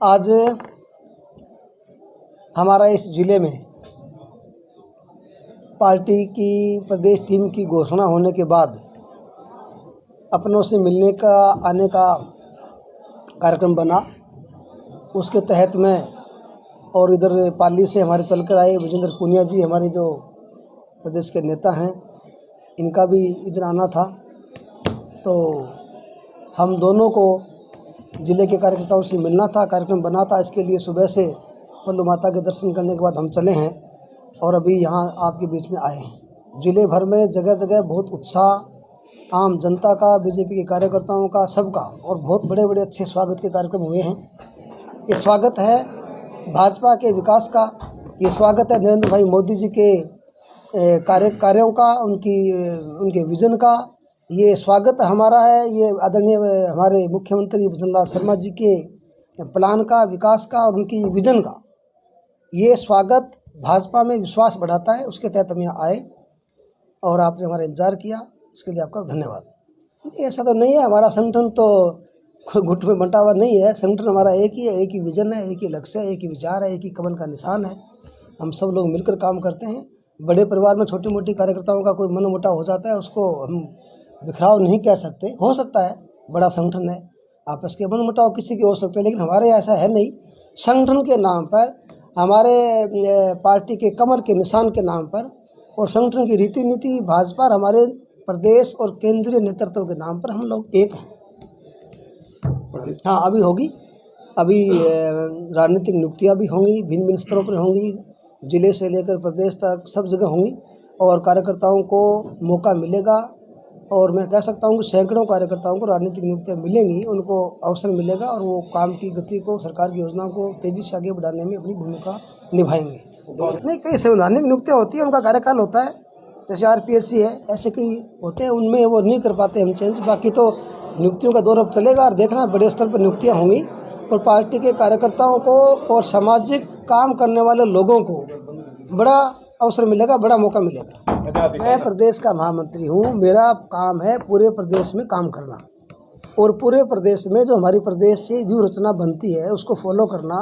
आज हमारा इस ज़िले में पार्टी की प्रदेश टीम की घोषणा होने के बाद अपनों से मिलने का आने का कार्यक्रम बना। उसके तहत मैं और इधर पाली से हमारे चलकर आए विजेंद्र पुनिया जी, हमारे जो प्रदेश के नेता हैं, इनका भी इधर आना था। तो हम दोनों को ज़िले के कार्यकर्ताओं से मिलना था, कार्यक्रम बना था। इसके लिए सुबह से पल्लू माता के दर्शन करने के बाद हम चले हैं और अभी यहाँ आपके बीच में आए हैं। ज़िले भर में जगह जगह बहुत उत्साह, आम जनता का, बीजेपी के कार्यकर्ताओं का, सबका, और बहुत बड़े बड़े अच्छे स्वागत के कार्यक्रम हुए हैं। ये स्वागत है भाजपा के विकास का, ये स्वागत है नरेंद्र भाई मोदी जी के कार्यों का, उनके विजन का। ये स्वागत हमारा है, ये आदरणीय हमारे मुख्यमंत्री भजन लाल शर्मा जी के प्लान का, विकास का और उनकी विजन का। ये स्वागत भाजपा में विश्वास बढ़ाता है। उसके तहत हम यहाँ आए और आपने हमारा इंतजार किया, इसके लिए आपका धन्यवाद। नहीं, ऐसा तो नहीं है, हमारा संगठन तो कोई गुट में बंटा हुआ नहीं है। संगठन हमारा एक ही है, एक ही विजन है, एक ही लक्ष्य है, एक ही विचार है, एक ही कमल का निशान है। हम सब लोग मिलकर काम करते हैं। बड़े परिवार में छोटी मोटी कार्यकर्ताओं का कोई मनमुटाव हो जाता है, उसको हम बिखराव नहीं कह सकते। हो सकता है, बड़ा संगठन है, आपस के मनमुटाव किसी के हो सकते हैं, लेकिन हमारे ऐसा है नहीं। संगठन के नाम पर, हमारे पार्टी के कमल के निशान के नाम पर और संगठन की रीति नीति, भाजपा और हमारे प्रदेश और केंद्रीय नेतृत्व के नाम पर हम लोग एक हैं। हाँ, अभी होगी, अभी राजनीतिक नियुक्तियाँ भी होंगी, भिन्न भिन्न स्तरों पर होंगी, जिले से लेकर प्रदेश तक सब जगह होंगी और कार्यकर्ताओं को मौका मिलेगा। और मैं कह सकता हूँ कि सैकड़ों कार्यकर्ताओं को राजनीतिक नियुक्तियाँ मिलेंगी, उनको अवसर मिलेगा और वो काम की गति को, सरकार की योजनाओं को तेज़ी से आगे बढ़ाने में अपनी भूमिका निभाएंगे। नहीं, कई संवैधानिक नियुक्तियाँ होती हैं, उनका कार्यकाल होता है, जैसे RPSC है, ऐसे कई होते हैं, उनमें वो नहीं कर पाते हम चेंज। बाकी तो नियुक्तियों का दौर अब चलेगा और देखना बड़े स्तर पर नियुक्तियाँ होंगी और पार्टी के कार्यकर्ताओं को और सामाजिक काम करने वाले लोगों को बड़ा अवसर मिलेगा, बड़ा मौका मिलेगा। मैं प्रदेश का महामंत्री हूँ, मेरा काम है पूरे प्रदेश में काम करना और पूरे प्रदेश में जो हमारी प्रदेश से व्यूह रचना बनती है उसको फॉलो करना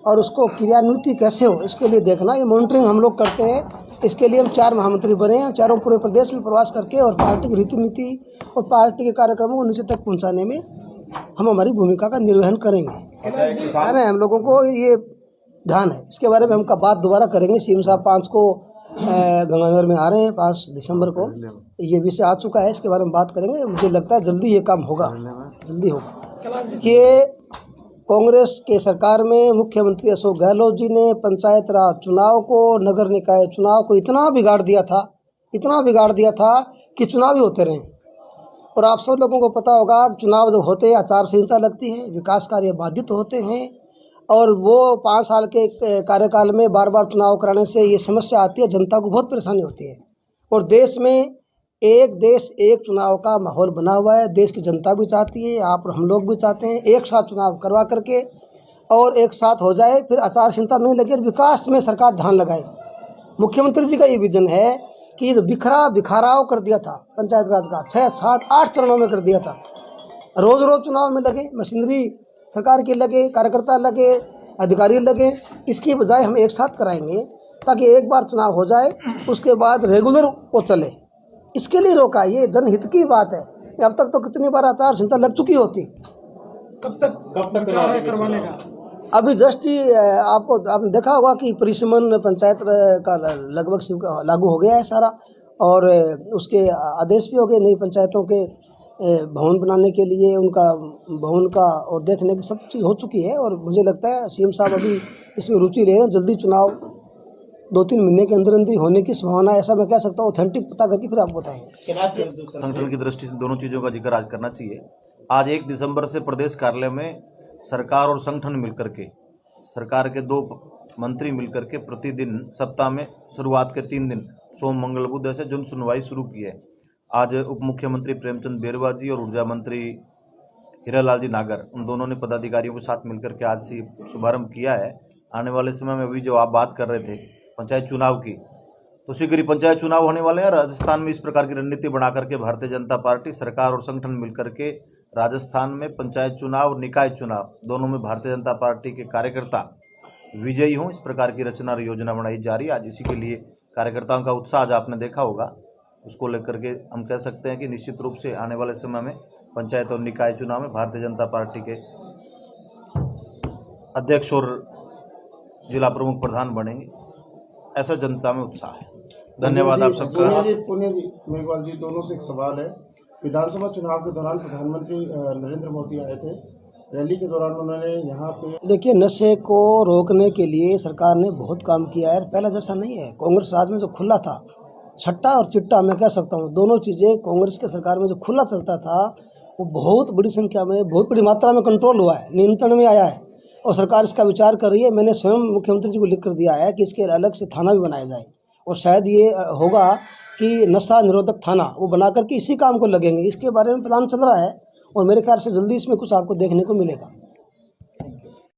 और उसको क्रियान्वित कैसे हो, इसके लिए देखना। ये मॉनिटरिंग हम लोग करते हैं। इसके लिए हम 4 महामंत्री बने हैं, चारों पूरे प्रदेश में प्रवास करके और पार्टी की रीति नीति और पार्टी के कार्यक्रमों को नीचे तक पहुँचाने में हम हमारी भूमिका का निर्वहन करेंगे। है ना, हम लोगों को ये ध्यान है। इसके बारे में हम बात दोबारा करेंगे। CM साहब 5 को गंगानगर में आ रहे हैं, 5 दिसंबर को ये विषय आ चुका है, इसके बारे में बात करेंगे। मुझे लगता है जल्दी ये काम होगा, जल्दी होगा। देखिए, कांग्रेस के सरकार में मुख्यमंत्री अशोक गहलोत जी ने पंचायत राज चुनाव को, नगर निकाय चुनाव को इतना बिगाड़ दिया था कि चुनाव ही होते रहे। और आप सब लोगों को पता होगा, चुनाव जब होते हैं आचार संहिता लगती है, विकास कार्य बाधित होते हैं और वो 5 साल के कार्यकाल में बार बार चुनाव कराने से ये समस्या आती है, जनता को बहुत परेशानी होती है। और देश में एक देश एक चुनाव का माहौल बना हुआ है, देश की जनता भी चाहती है, आप और हम लोग भी चाहते हैं एक साथ चुनाव करवा करके और एक साथ हो जाए, फिर आचार संहिता नहीं लगे, विकास में सरकार ध्यान लगाए। मुख्यमंत्री जी का ये विजन है कि ये जो बिखराव कर दिया था पंचायत राज का, 6, 7, 8 चरणों में कर दिया था, रोज़ रोज़ चुनाव में लगे, मशीनरी सरकार के लगे, कार्यकर्ता लगे, अधिकारी लगे, इसकी बजाय हम एक साथ कराएंगे ताकि एक बार चुनाव हो जाए, उसके बाद रेगुलर वो चले। इसके लिए रोका, ये जनहित की बात है। अब तक तो कितनी बार आचार संहिता लग चुकी होती। कब तक करवाने का? अभी जस्ट ही आपने देखा होगा कि परिसीमन पंचायत का लगभग लागू हो गया है सारा और उसके आदेश भी हो गए। नई पंचायतों के भवन बनाने के लिए उनका भवन का और देखने की सब चीज़ हो चुकी है और मुझे लगता है CM साहब अभी इसमें रुचि ले रहे हैं। जल्दी चुनाव 2-3 महीने के अंदर अंदर होने की संभावना है, ऐसा मैं कह सकता हूँ। ऑथेंटिक पता करके फिर आपको बताएंगे। संगठन की दृष्टि से दोनों चीज़ों का जिक्र आज करना चाहिए। आज 1 दिसंबर से प्रदेश कार्यालय में सरकार और संगठन मिलकर के, सरकार के 2 मंत्री मिलकर के प्रतिदिन सप्ताह में शुरुआत के 3 दिन सोम मंगल बुध ऐसे जन सुनवाई शुरू की है। आज उप मुख्यमंत्री प्रेमचंद बेरवा जी और ऊर्जा मंत्री हीरालाल जी नागर, उन दोनों ने पदाधिकारियों के साथ मिलकर के आज से शुभारंभ किया है। आने वाले समय में अभी जो आप बात कर रहे थे पंचायत चुनाव की, तो शीघ्र ही पंचायत चुनाव होने वाले हैं। राजस्थान में इस प्रकार की रणनीति बना करके भारतीय जनता पार्टी सरकार और संगठन मिलकर के राजस्थान में पंचायत चुनाव और निकाय चुनाव दोनों में भारतीय जनता पार्टी के कार्यकर्ता विजयी हों, इस प्रकार की रचना और योजना बनाई जा रही है। आज इसी के लिए कार्यकर्ताओं का उत्साह आज आपने देखा होगा, उसको लेकर के हम कह सकते हैं कि निश्चित रूप से आने वाले समय में पंचायत और निकाय चुनाव में भारतीय जनता पार्टी के अध्यक्ष और जिला प्रमुख प्रधान बनेंगे, ऐसा जनता में उत्साह है। धन्यवाद आप सबका। पुण्य जी, मेघवाल जी, दोनों से एक सवाल है। विधानसभा चुनाव के दौरान प्रधानमंत्री नरेंद्र मोदी आए थे, रैली के दौरान उन्होंने यहाँ पे देखिए, नशे को रोकने के लिए सरकार ने बहुत काम किया है। पहला जैसा नहीं है। कांग्रेस राज में जो खुला था, सट्टा और चिट्टा, मैं कह सकता हूँ दोनों चीज़ें कांग्रेस के सरकार में जो खुला चलता था, वो बहुत बड़ी संख्या में, बहुत बड़ी मात्रा में कंट्रोल हुआ है, नियंत्रण में आया है और सरकार इसका विचार कर रही है। मैंने स्वयं मुख्यमंत्री जी को लिख कर दिया है कि इसके अलग से थाना भी बनाया जाए और शायद ये होगा कि नशा निरोधक थाना वो बना करके इसी काम को लगेंगे। इसके बारे में प्लान चल रहा है और मेरे ख्याल से जल्दी इसमें कुछ आपको देखने को मिलेगा।